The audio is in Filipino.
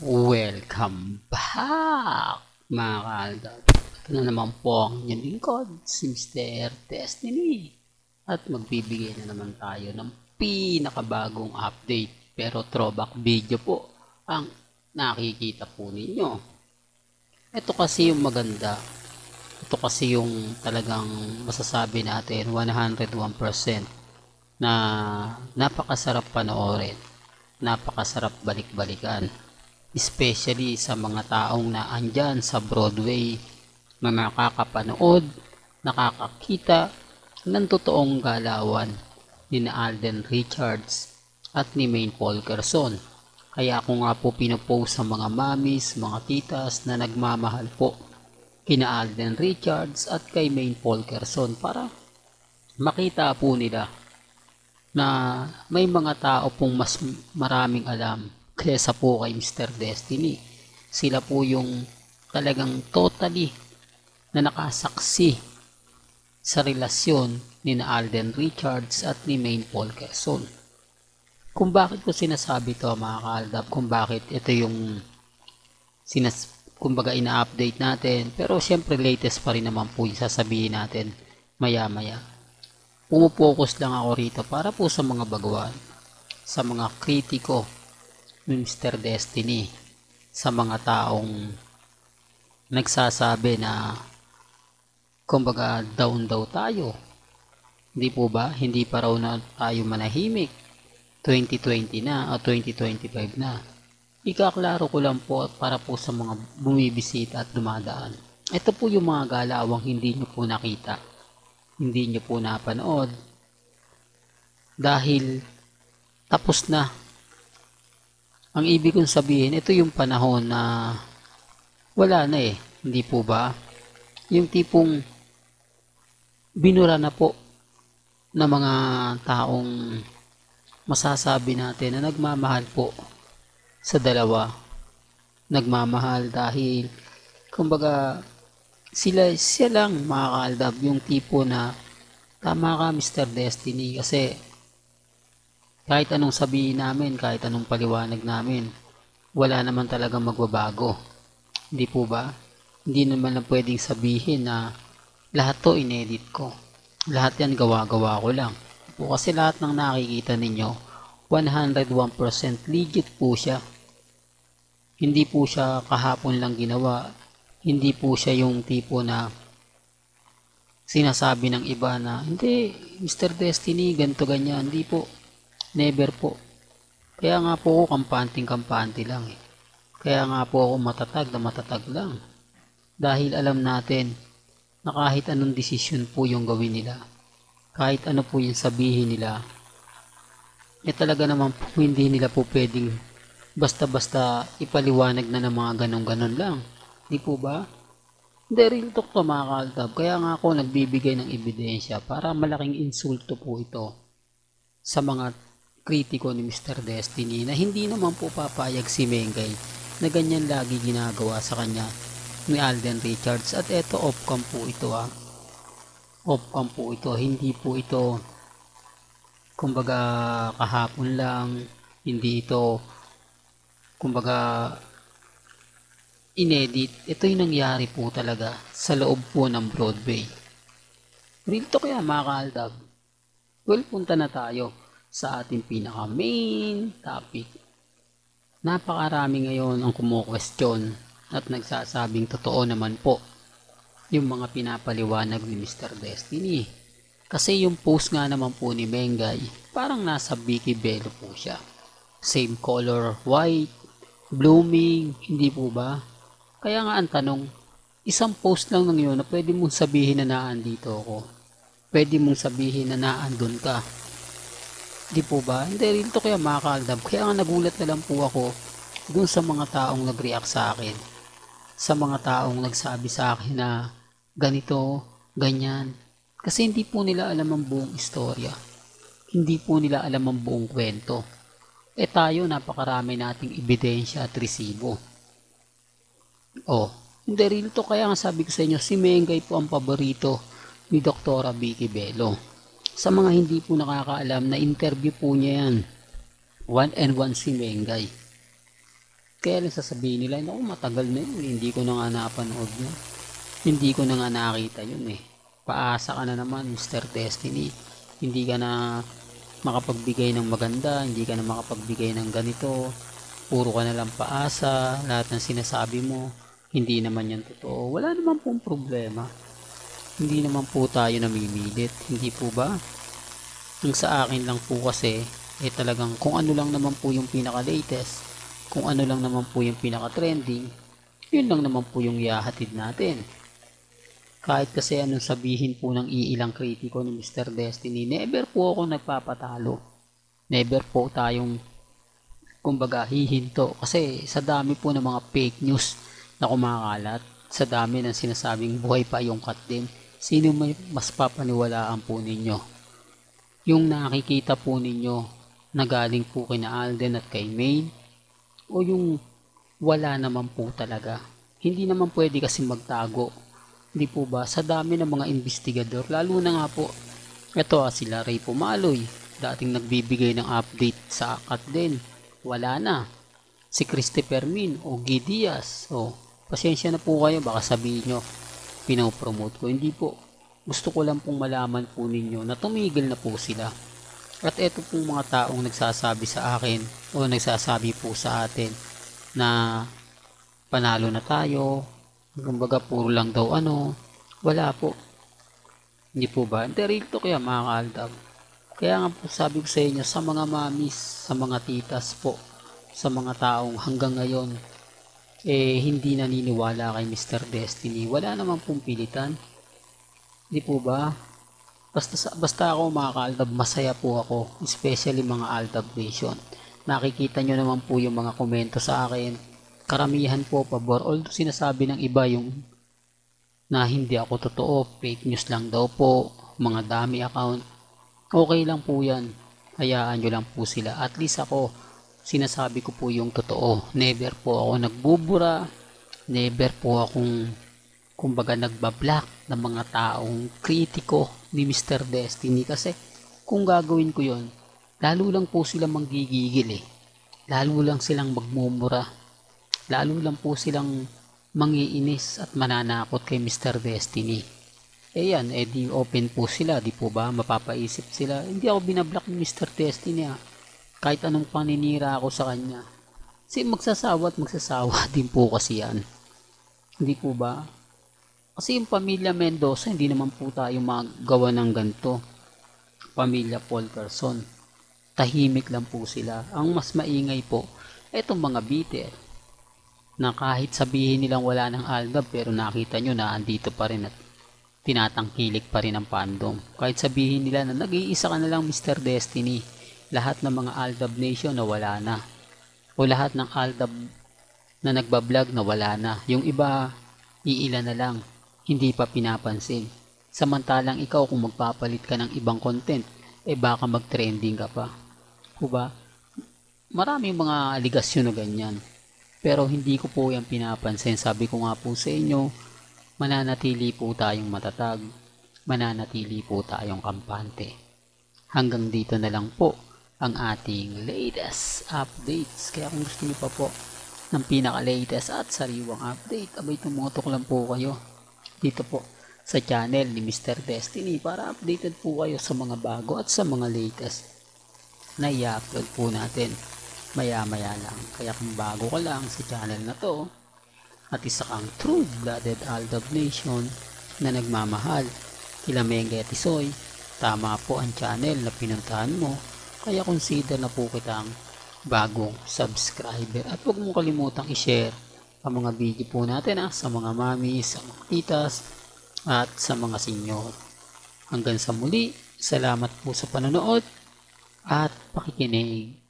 Welcome back mga kaaldab. Ito na naman po ang inyong lingkod, si Mr. Destiny. At magbibigay na naman tayo ng pinakabagong update. Pero throwback video po ang nakikita po ninyo. Ito kasi yung maganda. Ito kasi yung talagang masasabi natin 101% na napakasarap panoorin. Napakasarap balik-balikan. Especially sa mga taong na andyan sa Broadway na nakakapanood, nakakakita ng totoong galawan ni Alden Richards at ni Maine Fulkerson. Kaya ako nga po pinopost sa mga mamis, mga titas na nagmamahal po kina Alden Richards at kay Maine Fulkerson para makita po nila na may mga tao pong mas maraming alam kaysa po kay Mr. Destiny. Sila po yung talagang totally na nakasaksi sa relasyon ni Alden Richards at ni Maine Fulkerson. Kung bakit ko sinasabi to mga kaaldab, kung bakit ito yung kumbaga ina-update natin, pero syempre latest pa rin naman po yung sasabihin natin maya maya. Pumupokus lang ako rito para po sa mga baguhan, sa mga kritiko ni Mr. Destiny, sa mga taong nagsasabi na kumbaga down daw tayo. Hindi po ba? Hindi pa raw na tayo manahimik. 2020 na o 2025 na. Ikaklaro ko lang po para po sa mga bumibisita at dumadaan. Ito po yung mga galawang hindi nyo po nakita. Hindi nyo po napanood. Dahil tapos na. Ang ibig kong sabihin, ito yung panahon na wala na eh. Hindi po ba? Yung tipong binura na po ng mga taong masasabi natin na nagmamahal po sa dalawa. Nagmamahal dahil kumbaga sila lang mga kaaldab, yung tipo na tama ka Mr. Destiny, kasi kahit anong sabihin namin, kahit anong paliwanag namin, wala naman talagang magbabago. Hindi po ba? Hindi naman lang pwedeng sabihin na lahat to inedit ko. Lahat yan gawa-gawa ko lang. Po kasi lahat ng nakikita ninyo, 101% legit po siya. Hindi po siya kahapon lang ginawa. Hindi po siya yung tipo na sinasabi ng iba na, hindi, Mr. Destiny, ganto ganyan. Hindi po. Never po. Kaya nga po ako kampante lang eh. Kaya nga po ako matatag na matatag lang. Dahil alam natin na kahit anong desisyon po yung gawin nila, kahit ano po yung sabihin nila, eh talaga naman po hindi nila po pwedeng basta-basta ipaliwanag na ng mga ganon-ganon lang. Di po ba? Hindi, real talk to mga kaaldab. Kaya nga ako nagbibigay ng ebidensya para malaking insulto po ito sa mga kritiko ni Mr. Destiny na hindi naman po papayag si Mengay na ganyan lagi ginagawa sa kanya ni Alden Richards. At eto off-cam po ito off-cam po ito, hindi po ito kumbaga kahapon lang, hindi ito kumbaga inedit. Ito yung nangyari po talaga sa loob po ng Broadway. Real talk yan mga kaaldab. Well, punta na tayo sa ating pinaka main topic. Napakarami ngayon ang kumo-question at nagsasabing totoo naman po yung mga pinapaliwanag ni Mr. Destiny. Kasi yung post nga naman po ni Mengay, parang nasa Vicky Bello po siya. Same color, white, blooming, hindi po ba? Kaya nga ang tanong, isang post lang ng yun na pwede mong sabihin na naandito ako. Pwede mong sabihin na naandun ka. Di po ba? Hindi, real to kaya mga kaaldab. Kaya nga nagulat na lang po ako dun sa mga taong nag-react sa akin. Sa mga taong nagsabi sa akin na ganito, ganyan. Kasi hindi po nila alam ang buong istorya. Hindi po nila alam ang buong kwento. Eh tayo, napakarami nating ebidensya at resibo. Oh, hindi, real to kaya nga sabi ko sa inyo, si Mengay po ang paborito ni Dr. Vicky Bello. Sa mga hindi po nakakaalam, na interview po niya yan. 1 and 1 si Mengay. Kaya lang sasabihin nila, naku matagal na yun, hindi ko na nga napanood yun. Hindi ko na nga nakita yun eh. Paasa ka na naman, Mr. Destiny. Hindi ka na makapagbigay ng maganda, hindi ka na makapagbigay ng ganito. Puro ka na lang paasa, lahat ng sinasabi mo, hindi naman yan totoo. Wala naman pong problema. Hindi naman po tayo namimilit, hindi po ba? Ang sa akin lang po kasi, talagang kung ano lang naman po yung pinaka-latest, kung ano lang naman po yung pinaka-trending, yun lang naman po yung ihahatid natin. Kahit kasi anong sabihin po ng iilang kritiko ni Mr. Destiny, never po ako nagpapatalo. Never po tayong kumbaga hihinto. Kasi sa dami po ng mga fake news na kumakalat, sa dami ng sinasabing buhay pa yung cut din, sino may mas papaniwalaan po ninyo? Yung nakikita po ninyo na galing po kina Alden at kay Maine, o yung wala naman po talaga? Hindi naman pwede kasi magtago. Hindi po ba? Sa dami ng mga investigador, lalo na nga po, ito sila Ray Pumaloy, dating nagbibigay ng update sa ACAT din. Wala na. Si Christopher Min o Guy Diaz. Pasensya na po kayo, baka sabihin nyo, pinopromote ko. Hindi po. Gusto ko lang pong malaman po ninyo na tumigil na po sila. At eto pong mga taong nagsasabi sa akin o nagsasabi po sa atin na panalo na tayo, kumbaga puro lang daw wala po. Hindi po ba? Hindi, real talk yan mga kaaldab. Kaya nga po sabi ko sa inyo, sa mga mamis, sa mga titas po, sa mga taong hanggang ngayon hindi naniniwala kay Mr. Destiny, wala naman pong pilitan. Hindi po ba? Basta ako mga ka-Aldab, masaya po ako, especially mga Aldab Nation. Nakikita nyo naman po yung mga komento sa akin, karamihan po pabor, although sinasabi ng iba yung na hindi ako totoo, fake news lang daw po, mga dami account. Okay lang po yan, hayaan nyo lang po sila. At least ako, sinasabi ko po yung totoo. Never po ako nagbubura, never po akong kumbaga nagbablock ng mga taong kritiko ni Mr. Destiny. Kasi kung gagawin ko yon, lalo lang po silang manggigigil lalo lang silang magmumura, lalo lang po silang mangiinis at mananakot kay Mr. Destiny. Yan, di open po sila, di po ba? Mapapaisip sila, hindi ako binablock ni Mr. Destiny kahit anong paninira ako sa kanya. Kasi magsasawa at magsasawa din po kasi yan. Hindi po ba? Kasi yung pamilya Mendoza, hindi naman po tayo magawa ng ganito. Pamilya Polkerson, tahimik lang po sila. Ang mas maingay po, etong mga bitter, na kahit sabihin nilang wala ng Aldab, pero nakita nyo na andito pa rin at tinatangkilik pa rin ang fandom. Kahit sabihin nila na nag-iisa ka na lang Mr. Destiny, lahat ng mga Aldab Nation na wala na. O lahat ng Aldab na nagbablog na wala na. Yung iba, iilan na lang, hindi pa pinapansin. Samantalang ikaw kung magpapalit ka ng ibang content, baka mag-trending ka pa. Diba? Maraming mga aligasyon na ganyan. Pero hindi ko po yan pinapansin. Sabi ko nga po sa inyo, mananatili po tayong matatag, mananatili po tayong kampante. Hanggang dito na lang po ang ating latest updates. Kaya kung gusto niyo pa po ng pinaka-latest at sariwang update, abay tumutok lang po kayo dito po sa channel ni Mr. Destiny para updated po kayo sa mga bago at sa mga latest na i-upload po natin maya-maya lang. Kaya kung bago ka lang sa channel na to at isa kang true-blooded Aldab Nation na nagmamahal kila Mengay at Isoy, tama po ang channel na pinuntahan mo. Kaya consider na po kitang bagong subscriber. At huwag mong kalimutang i-share ang mga video po natin sa mga mami, sa mga titas, at sa mga senyor. Hanggang sa muli, salamat po sa panonood at pakikinig.